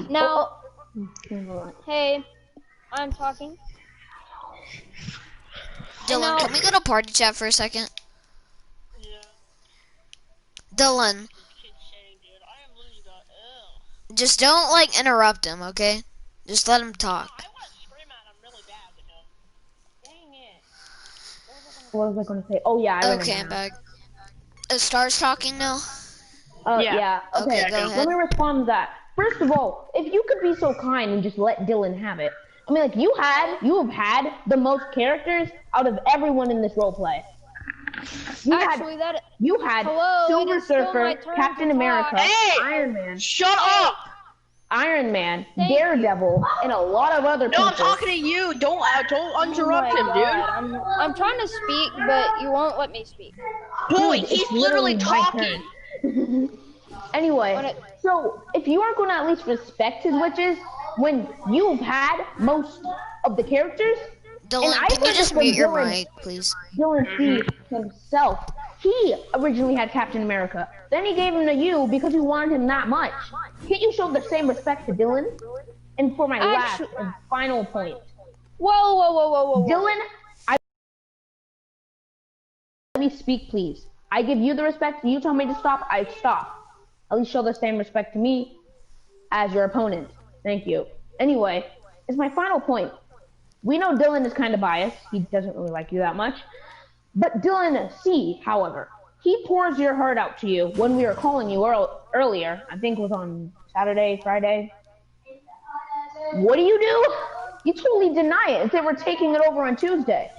Now, hey, I'm talking. Dylan, can we go to party chat for a second? Yeah. Dylan, just don't like interrupt him, okay? Just let him talk. I want to scream at him really bad, but no. Dang it. What was I going to say? Oh, yeah, I remember. Okay, I'm back. Star's talking now? Yeah. Okay, go ahead. let me respond to that. First of all, if you could be so kind and just let Dylan have it. I mean, like, you have had the most characters out of everyone in this roleplay. You had hello, Silver Surfer, Captain America, Hey! Iron Man. Shut up! Iron Man, Daredevil, and a lot of other people. No, I'm talking to you. Don't interrupt him, dude. I'm trying to speak, but you won't let me speak. Boy, Dude, he's it's literally my talking. turn. Anyway, so if you are going to at least respect his witches, when you've had most of the characters, Dylan, can you just mute your mic, please? Dylan C himself, he originally had Captain America. Then he gave him to you because you wanted him that much. Can't you show the same respect to Dylan? And for my last and final point. Whoa. Dylan, let me speak, please. I give you the respect. You tell me to stop, I stop. At least show the same respect to me as your opponent. Thank you. Anyway, it's my final point. We know Dylan is kind of biased. He doesn't really like you that much. But Dylan C, however, he pours your heart out to you when we were calling you earlier. I think it was on Saturday, Friday. What do? You totally deny it and say we're taking it over on Tuesday.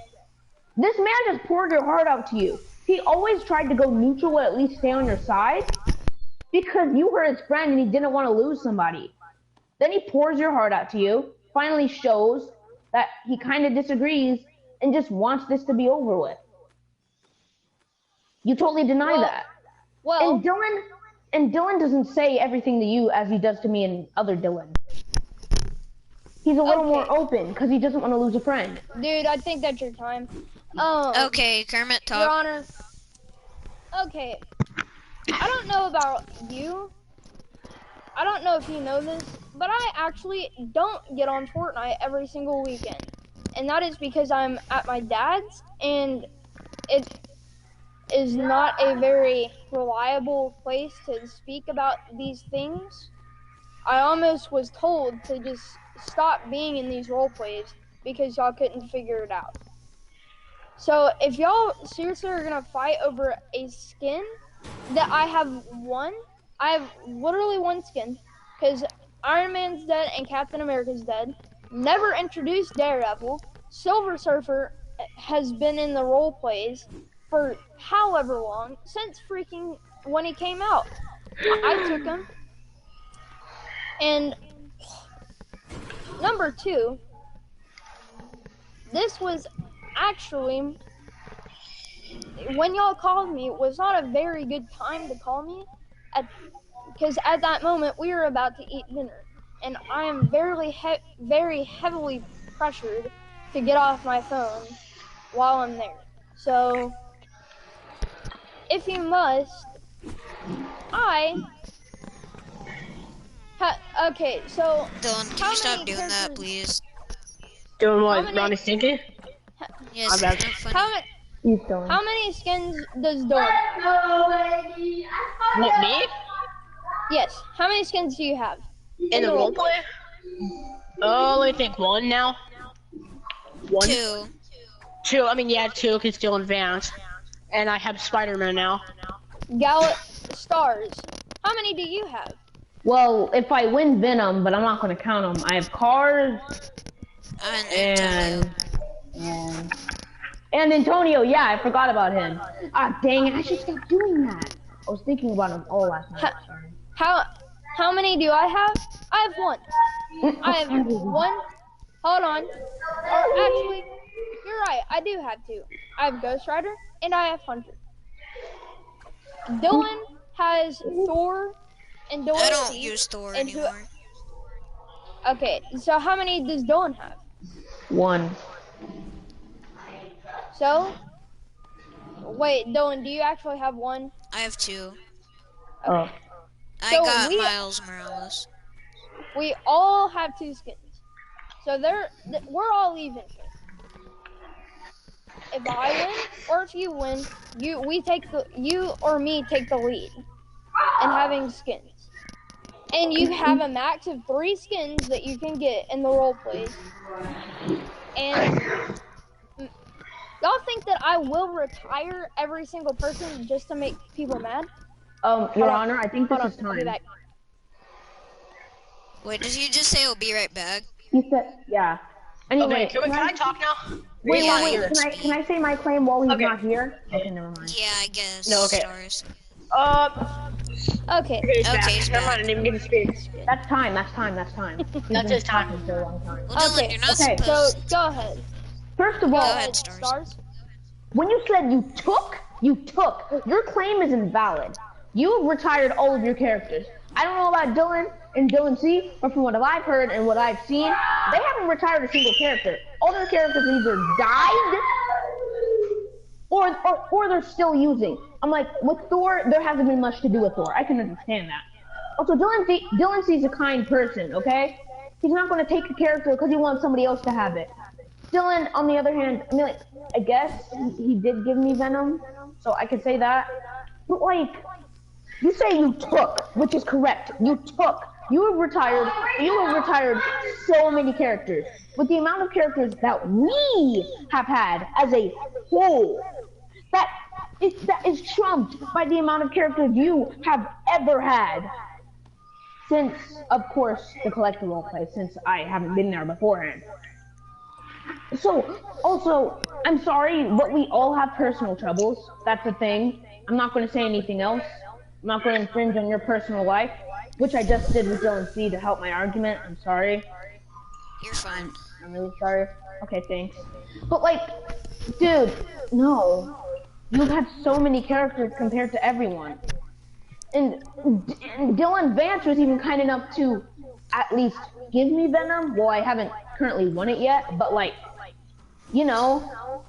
This man just poured your heart out to you. He always tried to go neutral or at least stay on your side because you were his friend and he didn't want to lose somebody. Then he pours your heart out to you, finally shows that he kind of disagrees and just wants this to be over with. You totally deny that. Well, and Dylan doesn't say everything to you as he does to me and other Dylan. He's a little more open because he doesn't want to lose a friend. Dude, I think that's your time. Okay, Kermit, talk. Your Honor. Okay. I don't know about you. I don't know if you know this, but I actually don't get on Fortnite every single weekend. And that is because I'm at my dad's, and it is not a very reliable place to speak about these things. I almost was told to just stop being in these role plays because y'all couldn't figure it out. So if y'all seriously are gonna fight over a skin that I have literally one skin, because Iron Man's dead and Captain America's dead. Never introduced Daredevil. Silver Surfer has been in the role plays for however long, since freaking when he came out. I took him. And number 2, this was actually, when y'all called me, it was not a very good time to call me, because at that moment we were about to eat dinner, and I am very heavily pressured to get off my phone while I'm there. So, if you must, okay, so Dylan, can you stop doing that, please? Doing what? Ronnie Stinky? Yes, I'm it's not funny. How many skins does Dylan have? What, me? Yes, how many skins do you have? In the roleplay? Oh, let me think. 1 now? 1? 2. 2, I mean, yeah, 2, because still advanced. And I have Spider-Man now. Stars. How many do you have? Well, if I win Venom, but I'm not going to count them. I have Cars and Antonio. Yeah, I forgot about him. Ah, dang it! I should stop doing that. I was thinking about him all last night. Sorry. How many do I have? I have 1. I have 1. Hold on. Or actually, you're right. I do have 2. I have Ghost Rider and I have Hunter. Dylan has Thor and Dorothy. I don't use Thor anymore. Okay, so how many does Dylan have? 1. So, wait, Dylan, do you actually have 1? I have 2. Oh. I got Miles Morales. we all have 2 skins. So we're all even. If I win or if you win, you or me take the lead in having skins. And you have a max of 3 skins that you can get in the role plays. And y'all think that I will retire every single person just to make people mad? Your Honor, I think this is I'll be time. back. Wait, did you just say we'll be right back? He said, yeah. Anyway, Okay, can I talk now? wait, Yeah, wait, you're wait. Can I say my claim while he's Okay. not here? Okay, never mind. Yeah, I guess. No, okay. Stars. Okay. Okay, he's Never back. mind, I didn't even get to speak. That's time. He's That's been his time. talking for a long time. Well, Dylan, Okay, you're not okay, supposed. So go ahead. First of Go all, ahead, ahead, Stars. when you said you took, your claim is invalid. You have retired all of your characters. I don't know about Dylan and Dylan C, but from what I've heard and what I've seen, they haven't retired a single character. All their characters either died or they're still using. I'm like, with Thor, there hasn't been much to do with Thor. I can understand that. Also, Dylan C's a kind person, okay? He's not going to take a character because he wants somebody else to have it. Dylan, on the other hand, I mean, like, I guess he did give me Venom, so I could say that. But like, you say you took, which is correct. You took. You have retired so many characters. With the amount of characters that we have had as a whole, that is trumped by the amount of characters you have ever had. Since, of course, the collective roleplay, since I haven't been there beforehand. So, also, I'm sorry, but we all have personal troubles. That's a thing. I'm not going to say anything else. I'm not going to infringe on your personal life, which I just did with Dylan C to help my argument. I'm sorry. You're fine. I'm really sorry. Okay, thanks. But like, dude, no. You've had so many characters compared to everyone. And Dylan Vance was even kind enough to at least give me Venom. Well, I haven't currently won it yet, but like, you know,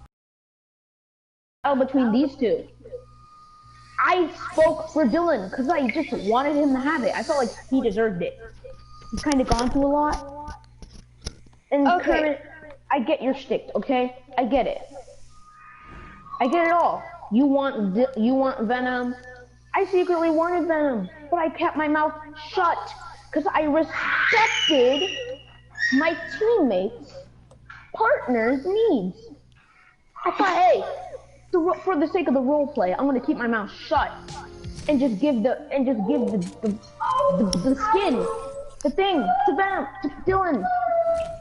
between these two. I spoke for Dylan because I just wanted him to have it. I felt like he deserved it. He's kind of gone through a lot. And Okay. Kermit, I get your shtick, okay? I get it. I get it all. You want Venom. I secretly wanted Venom, but I kept my mouth shut because I respected my teammates' partners' needs. I thought, hey, for the sake of the role play, I'm gonna keep my mouth shut and just give the skin, the thing to Venom, to Dylan.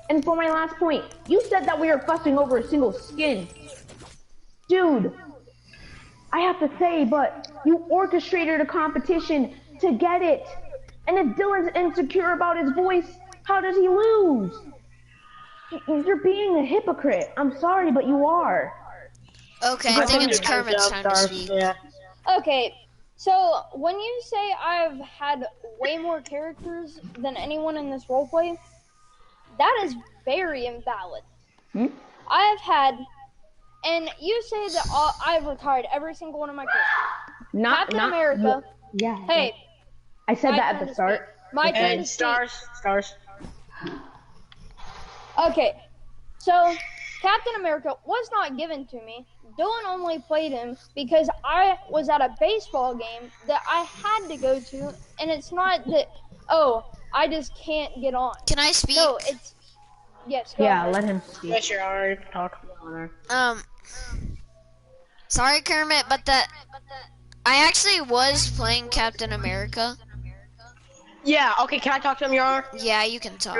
And for my last point, you said that we were fussing over a single skin, dude. I have to say, but you orchestrated a competition to get it. And if Dylan's insecure about his voice, how does he lose? You're being a hypocrite. I'm sorry, but you are. Okay, I think it's Kermit's time to speak. Yeah. Okay, so when you say I've had way more characters than anyone in this roleplay, that is very invalid. I have had, and you say that I've retired every single one of my characters. Captain America. Yeah. Hey. I said my that turn at the to start. speak. My turn And to speak. stars. Okay, so Captain America was not given to me. Dylan only played him because I was at a baseball game that I had to go to, and it's not that, oh, I just can't get on. Can I speak? No, it's, yes, go Yeah, ahead. let him speak. Yes, you're already talking. Sorry, Kermit, but I actually was playing Captain America. Yeah, okay, can I talk to him, Your Honor? Yeah, you can talk.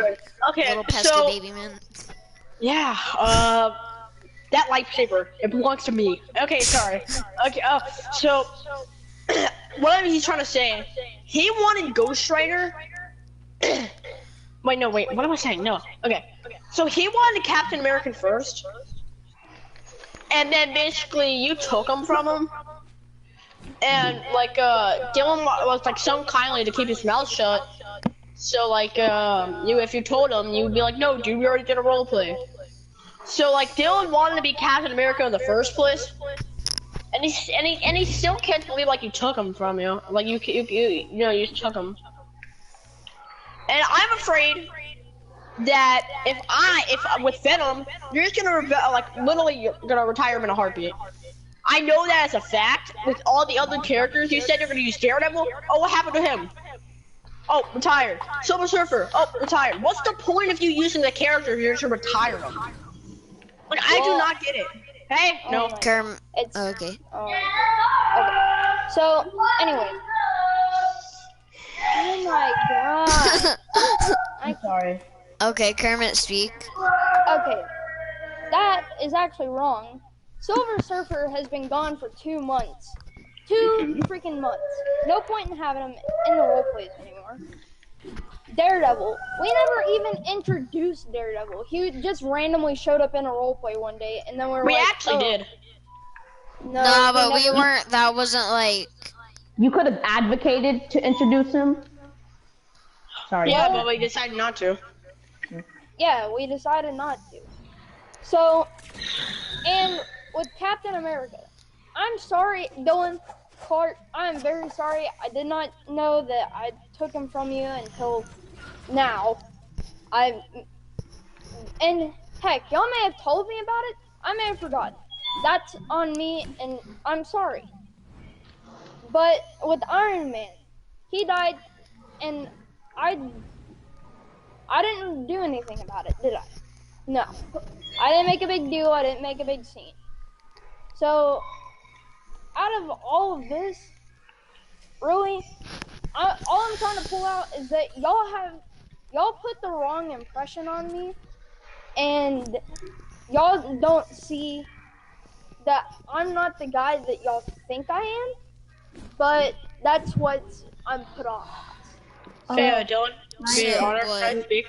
Okay, Little pesky so, baby man. yeah, that lightsaber, it belongs to me. Okay, sorry. Okay, so, whatever he's trying to say, he wanted Ghost Rider. Wait, what am I saying? No, okay. So he wanted Captain America first, and then basically you took him from him. And like Dylan was like so kindly to keep his mouth shut. So like if you told him, you'd be like, no, dude, we already did a role play. So like Dylan wanted to be Captain America in the first place, and he still can't believe like you took him from you. Like you just took him. And I'm afraid that if with Venom, you're just gonna literally you're gonna retire him in a heartbeat. I know that as a fact. With all the other characters, you said you're gonna use Daredevil. Oh, what happened to him? Oh, retired. Silver Surfer. Oh, retired. What's the point of you using the character if you're just gonna retire them? Like, I do not get it. Hey, no. It's okay. Okay. So, anyway. Oh my god. I'm sorry. Okay, Kermit, speak. Okay. That is actually wrong. Silver Surfer has been gone for 2 months. 2 freaking months. No point in having him in the roleplays anymore. Daredevil. We never even introduced Daredevil. He just randomly showed up in a roleplay one day, and then we actually did. No, Nah, but we weren't. That wasn't like. You could have advocated to introduce him. Sorry. Yeah, but we decided not to. Yeah, we decided not to. So, and with Captain America, I'm sorry, Dylan Clark. I'm very sorry. I did not know that I took him from you until now. And heck, y'all may have told me about it. I may have forgotten. That's on me, and I'm sorry. But with Iron Man, he died, and I didn't do anything about it, did I? No. I didn't make a big deal. I didn't make a big scene. So, out of all of this, really, all I'm trying to pull out is that y'all put the wrong impression on me, and y'all don't see that I'm not the guy that y'all think I am, but that's what I'm put on. Fair, Dylan. Be your honor, can I speak?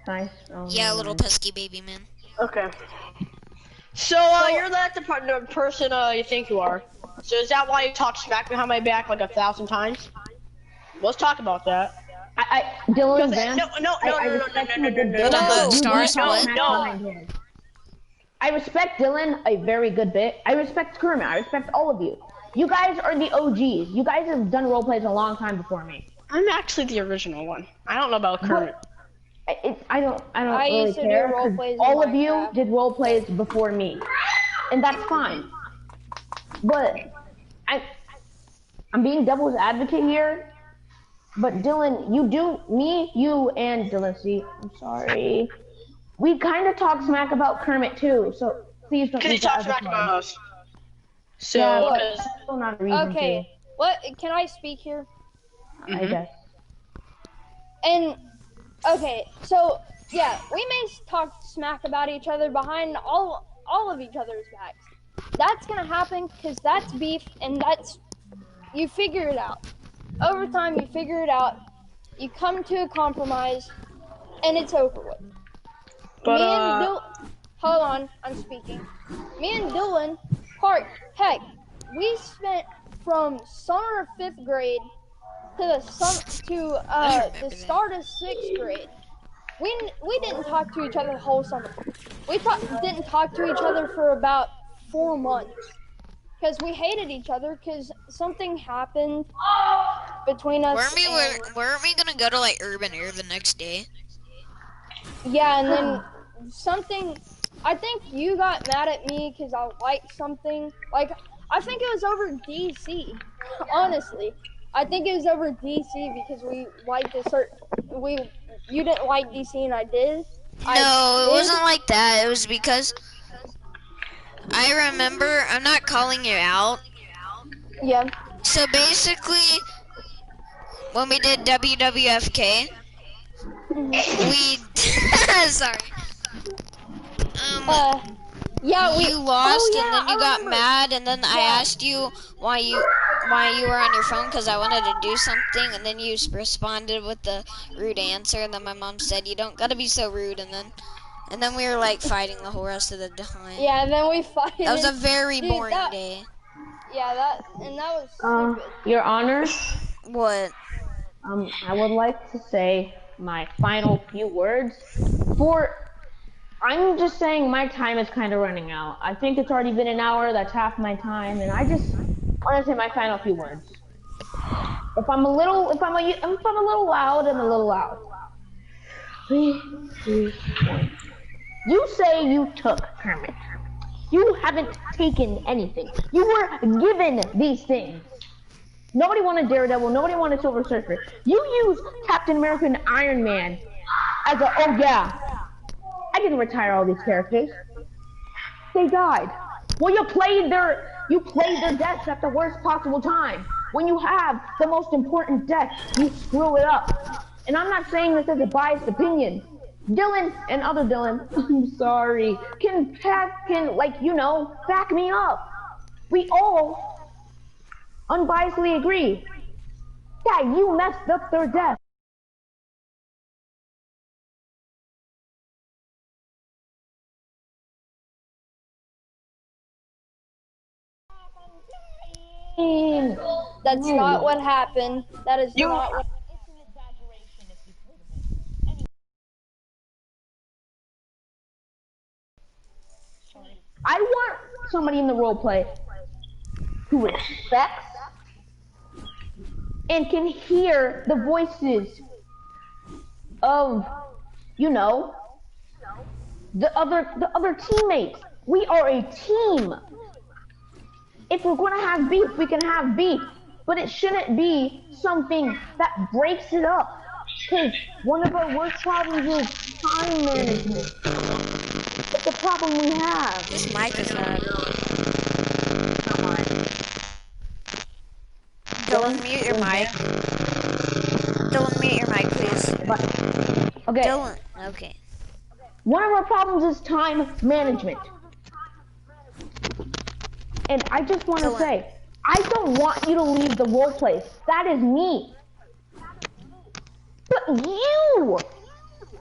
Nice. Oh, Yeah, little pesky baby man. Okay. So, you're not the person you think you are. So is that why you talk smack behind my back like 1,000 times? Let's talk about that. Dylan, No. I respect Dylan a very good bit. I respect Kermit. I respect all of you. You guys are the OGs. You guys have done roleplays a long time before me. I'm actually the original one. I don't know about Kermit. I don't really used to do care. roleplays in All of you Minecraft. did roleplays before me, and that's fine. But I'm being devil's advocate here. But Dylan, you and Dylan, see, I'm sorry. We kind of talk smack about Kermit too, so please don't. Because he talks smack about us. So, yeah, that's still not a reason Okay, what, can I speak here? to, I guess. And, okay, so, yeah, we may talk smack about each other behind all of each other's backs. That's gonna happen because that's beef, and you figure it out. Over time, you figure it out, you come to a compromise, and it's over with. But, hold on, I'm speaking. Me and Dylan Clark, heck, we spent from summer of 5th grade to the start of 6th grade. We didn't talk to each other the whole summer. We didn't talk to each other for about 4 months. Because we hated each other because something happened between us. Weren't we gonna go to like Urban Air the next day? Yeah, and then I think you got mad at me because I liked something. Like, I think it was over DC. Honestly, I think it was over DC because we liked you didn't like DC and I did. No, it wasn't like that. It was because I remember, I'm not calling you out. Yeah. So basically, when we did WWFK, we sorry. Yeah, you lost, yeah, and then you got mad, and then I asked you why you were on your phone because I wanted to do something, and then you responded with the rude answer, and then my mom said, "You don't gotta be so rude," and then we were like fighting the whole rest of the time. Yeah, and then we fight. That was a very boring day. Yeah, that was stupid. Your Honor. What? I would like to say my final few words. I'm just saying my time is kind of running out. I think it's already been an hour. That's half my time, and I just want to say my final few words. If I'm a little loud, I'm a little loud. 3 points. You say you took Kermit. You haven't taken anything. You were given these things. Nobody wanted Daredevil. Nobody wanted Silver Surfer. You used Captain America and Iron Man as a, oh yeah, I can retire all these characters. They died. Well, you played their deaths at the worst possible time. When you have the most important death, you screw it up. And I'm not saying this as a biased opinion. Dylan and other Dylan, I'm sorry, can like, you know, back me up. We all unbiasedly agree. Yeah, you messed up their death. That's not what happened. That is not what. It's an exaggeration if you've heard of it. I want somebody in the role play who respects and can hear the voices of, you know, the other teammates. We are a team. If we're gonna have beef, we can have beef, but it shouldn't be something that breaks it up. Because one of our worst problems is time management. It's a problem we have. This mic is bad. Dylan, mute your mic. Dylan, mute your mic, please. Okay. Dylan, okay. One of our problems is time management. And I just want to say, I don't want you to leave the role play. That is me. But you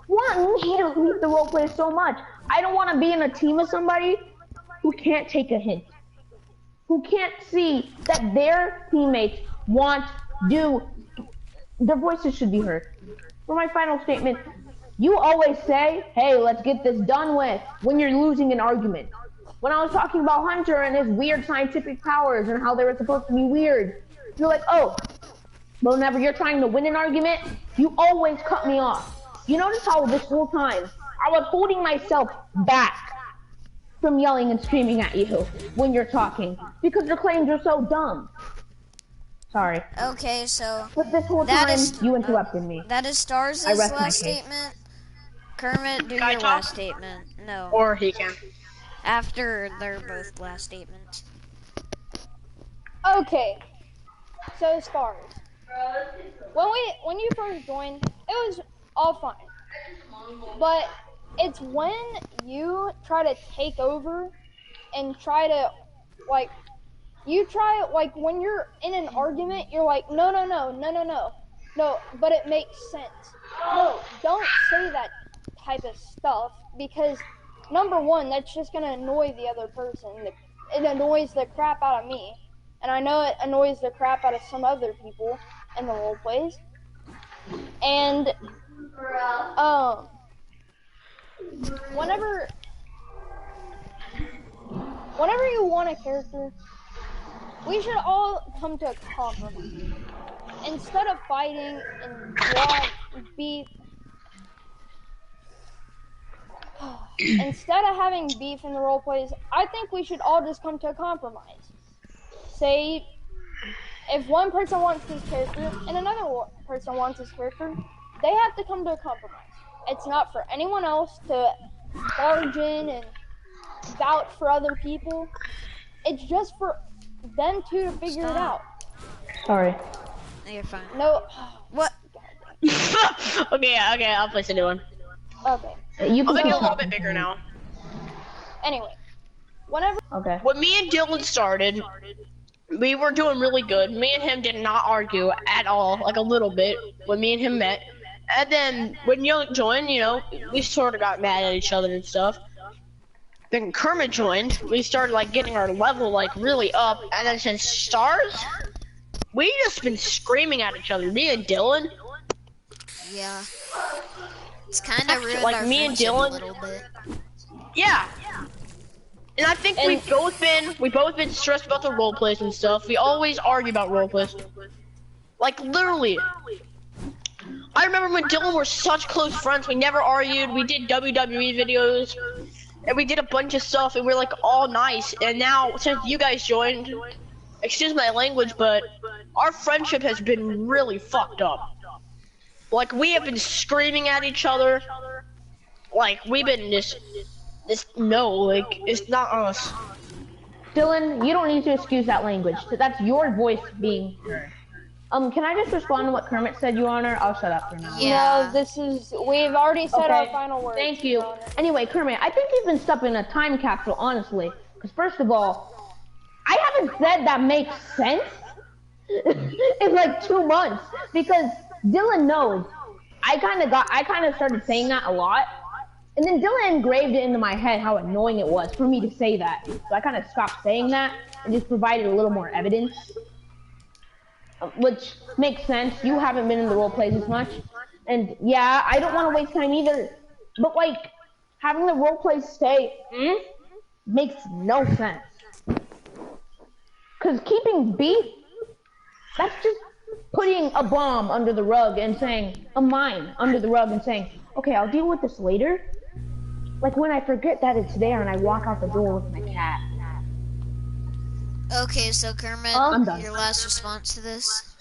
want me to leave the role play so much. I don't want to be in a team with somebody who can't take a hint. Who can't see that their teammates their voices should be heard. For my final statement, you always say, hey, let's get this done with when you're losing an argument. When I was talking about Hunter and his weird scientific powers and how they were supposed to be weird, you're like, oh, but whenever you're trying to win an argument, you always cut me off. You notice how this whole time, I was holding myself back from yelling and screaming at you when you're talking, because your claims are so dumb. Sorry. Okay, so But this whole time, you interrupted me. that is Stars' I rest my last case. statement. Kermit, do Can I your talk? last statement. No. Or he can. After their both last statements. Okay. So Stars. When you first joined, it was all fine. But it's when you try to take over and try to when you're in an argument, you're like, no, but it makes sense. No, don't say that type of stuff, because number one, that's just gonna annoy the other person. It annoys the crap out of me, and I know it annoys the crap out of some other people in the role plays. And whenever you want a character, we should all come to a compromise. Instead of fighting and beef, instead of having beef in the role plays, I think we should all just come to a compromise. Say, if one person wants this character and another person wants this character, they have to come to a compromise. It's not for anyone else to barge in and vouch for other people. It's just for them two to figure it out. Sorry. No, you're fine. No. What? Okay, I'll place a new one. Okay. You I'll can make it a keep little talking. bit bigger now. Anyway, whenever Okay. When me and Dylan started, we were doing really good. Me and him did not argue at all, like a little bit, when me and him met. And then when you joined, you know, we sort of got mad at each other and stuff. Then Kermit joined, we started like getting our level like really up, and then since Stars, we just been screaming at each other. Me and Dylan, Yeah. It's kind of ruined like our me and friendship Dylan. a little bit. yeah. And I think we've both been stressed about the role plays and stuff. We always argue about role plays. Like literally, I remember when Dylan were such close friends. We never argued. We did WWE videos, and we did a bunch of stuff, and we are like all nice. And now since you guys joined, excuse my language, but our friendship has been really fucked up. Like we have been screaming at each other. Like we've been this no, like it's not us. Dylan, you don't need to excuse that language. That's your voice being heard. Can I just respond to what Kermit said, Your Honor? I'll shut up for now. Yeah. No, we've already said our final words. Thank you. Anyway, Kermit, I think you've been stuck in a time capsule, honestly. Because first of all, I haven't said that makes sense in like 2 months. Because Dylan knows. I kind of started saying that a lot. And then Dylan engraved it into my head how annoying it was for me to say that. So I kind of stopped saying that and just provided a little more evidence. Which makes sense. You haven't been in the role plays as much. And yeah, I don't want to waste time either. But like, having the role plays stay makes no sense. Because keeping beef, that's just putting a bomb under the rug and saying, a mine under the rug and saying, okay, I'll deal with this later. Like when I forget that it's there and I walk out the door with my cat. Okay, so Kermit, I'm done. your last response to this?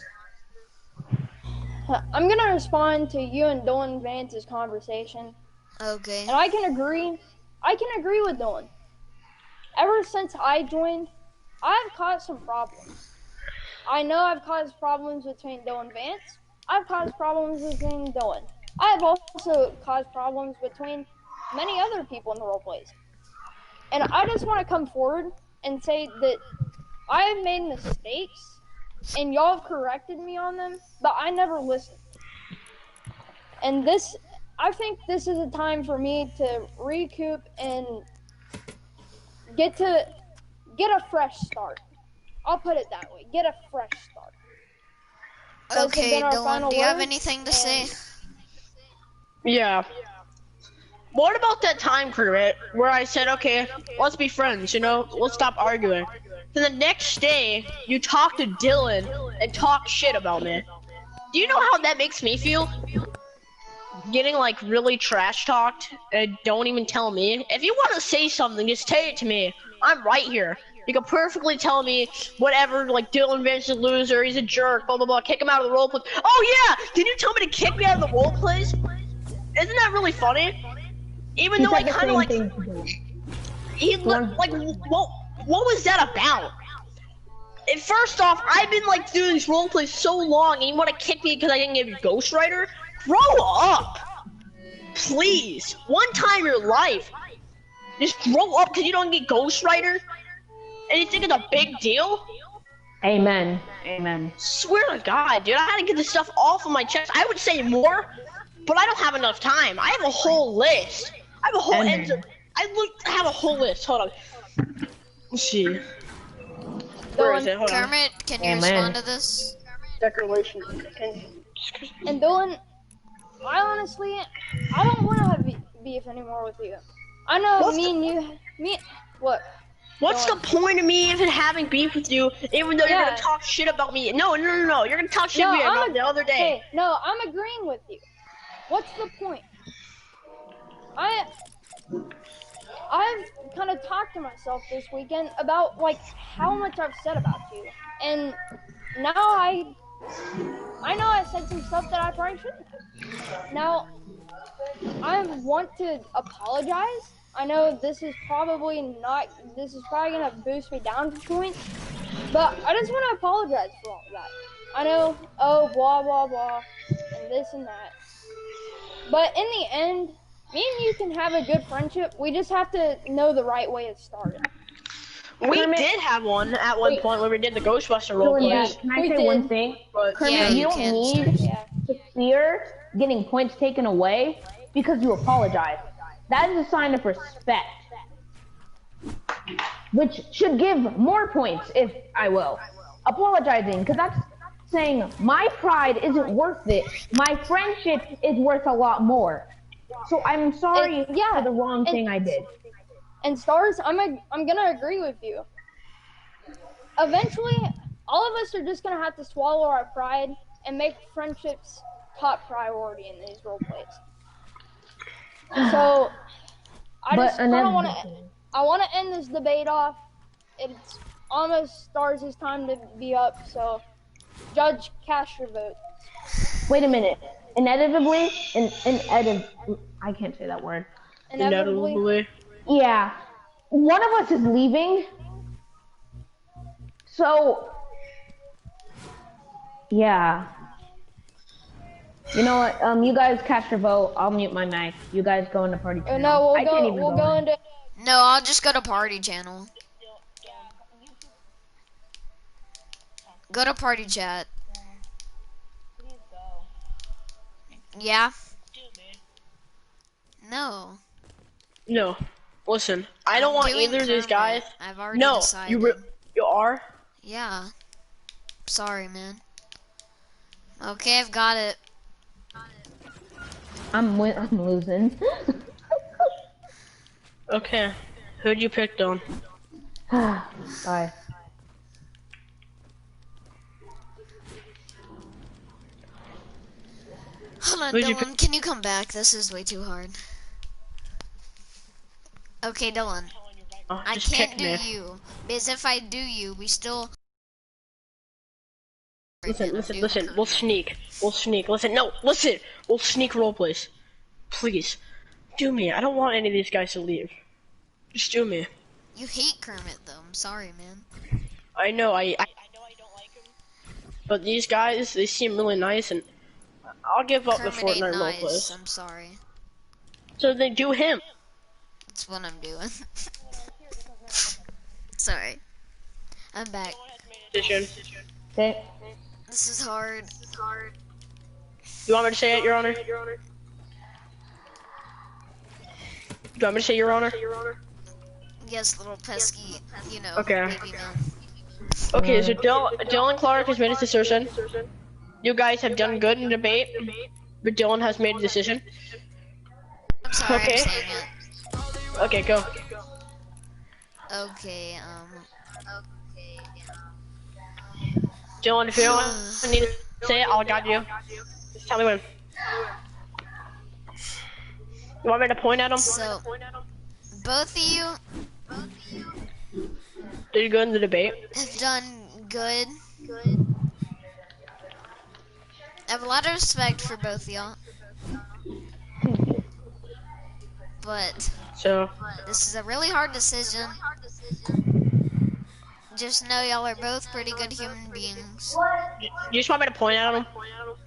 I'm gonna respond to you and Dylan Vance's conversation. Okay. And I can agree with Dylan. Ever since I joined, I've caused some problems. I know I've caused problems between Dylan Vance. I've caused problems between Dylan. I've also caused problems between many other people in the roleplays. And I just want to come forward and say that I have made mistakes, and y'all have corrected me on them, but I never listened. And I think this is a time for me to recoup and get a fresh start. I'll put it that way. Get a fresh start. Those Okay, have been our Dylan, final do you have words, anything to say? Yeah. What about that time, Kermit, where I said, okay, let's be friends, you know, let's stop arguing. Then the next day, you talk to Dylan and talk shit about me. Do you know how that makes me feel? Getting like really trash talked and don't even tell me. If you want to say something, just say it to me. I'm right here. You can perfectly tell me whatever, like Dylan Vance is a loser, he's a jerk, blah blah blah, kick him out of the roleplay. Oh yeah! Did you tell me to kick me out of the roleplays? Isn't that really funny? Even though I kind of like, what was that about? And first off, I've been like doing these roleplays so long, and you want to kick me because I didn't give you Ghost Rider? Grow up, please. One time in your life, just grow up because you don't get Ghost Rider, and you think it's a big deal. Amen. Amen. Swear to God, dude, I had to get this stuff off of my chest. I would say more, but I don't have enough time. I have a whole list. I have a whole I have a whole list. Hold on. Let's see. Where is it? Hold on. Kermit, can you respond to this? Declaration. And Dylan, I don't want to have beef anymore with you. I know what? What's the point of me even having beef with you, even though you're gonna talk shit about me? No. You're gonna talk shit about me the other day. Hey, no, I'm agreeing with you. What's the point? I've kind of talked to myself this weekend about like how much I've said about you, and now I know I said some stuff that I probably shouldn't have. Now I want to apologize. I know this is probably gonna boost me down to points, but I just want to apologize for all that. I know, blah blah blah, and this and that. But in the end, me and you can have a good friendship. We just have to know the right way to start it. We did have one at one point where we did the Ghostbuster roleplay. Yeah, can I say one thing? Kermit, you don't need to fear getting points taken away because you apologize. That is a sign of respect, which should give more points, if I will. Apologizing, because that's saying my pride isn't worth it. My friendship is worth a lot more. So I'm sorry for the wrong thing I did. And Stars, I'm gonna agree with you. Eventually, all of us are just gonna have to swallow our pride and make friendships top priority in these role plays. So I But just kind of want to. inevitably- I want to end this debate off. It's almost Stars' time to be up, so Judge, cast your vote. Wait a minute. Inevitably, I can't say that word. Inevitably. Yeah. One of us is leaving. So, yeah. You know what? You guys cast your vote. I'll mute my mic. You guys go into party channel. No, I can't even we'll go in. into. No, I'll just go to party channel. Go to party chat. Please go. Yeah? Do it. No. No. Listen, I don't want doing either of these Kermit. guys. I've already No, decided. you are? Yeah. Sorry, man. Okay, I've got it. I'm losing. Okay. Who'd you pick, Don? Bye. Hold on, Who'd you Dylan. Can you come back? This is way too hard. Okay, Dylan. Oh, I just can't pick do me. you. Because if I do you, we still... Listen. Do We'll Kermit. sneak. Listen. No, listen. We'll sneak roleplays. Please. Do me. I don't want any of these guys to leave. Just do me. You hate Kermit, though. I'm sorry, man. I know I know I don't like him. But these guys, they seem really nice, and I'll give up the Kermit ain't Fortnite nice. roleplays. I'm sorry. So they do him. That's what I'm doing. Sorry. I'm back. Decision. Okay. This is hard. You want me to say it, Your Honor? Do you want me to say Your Honor? Yes, little pesky, you know, Okay. baby man. Okay, so Dylan Clark has made his decision. You guys have done good in debate, but Dylan has made a decision. I'm sorry, Okay. I'm saying it. Okay, go. Okay, Dylan, if you don't need to say it, I'll guide you. Just tell me when. You want me to point at him? so, both of you Did you go in the debate? have done good. I have a lot of respect for both of y'all. But So, this is a really hard decision. Just know y'all are both pretty good human beings. you just want me to point at him?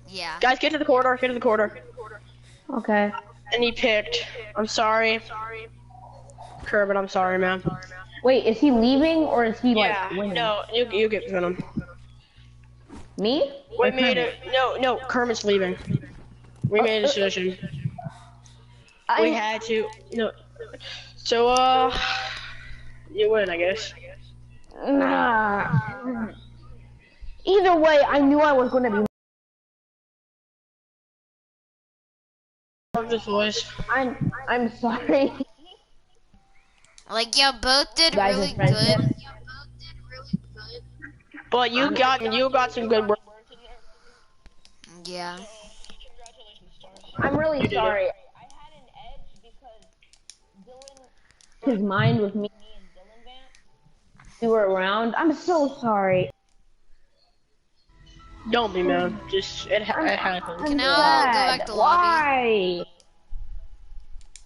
Yeah. Guys, get to the corridor, Okay. And he picked, I'm sorry. Kermit, I'm sorry, man. Wait, is he leaving or is he like Yeah, winning? no, you get him. Me? We Or made Kermit? it, no, Kermit's leaving. We made a decision. We had to, no. So, you win, I guess. Nah. Either way, I knew I was gonna be. Love this voice. I'm sorry. Like, y'all both did Guys, really it's friendship. good. But you got some good work. Yeah. I'm really did it. sorry. I had an edge because Dylan His mind was me. and Dylan Vance. You were around. I'm so sorry. Don't be, man. Just, it happens. Can I I'm go sad. back to lobby? Why?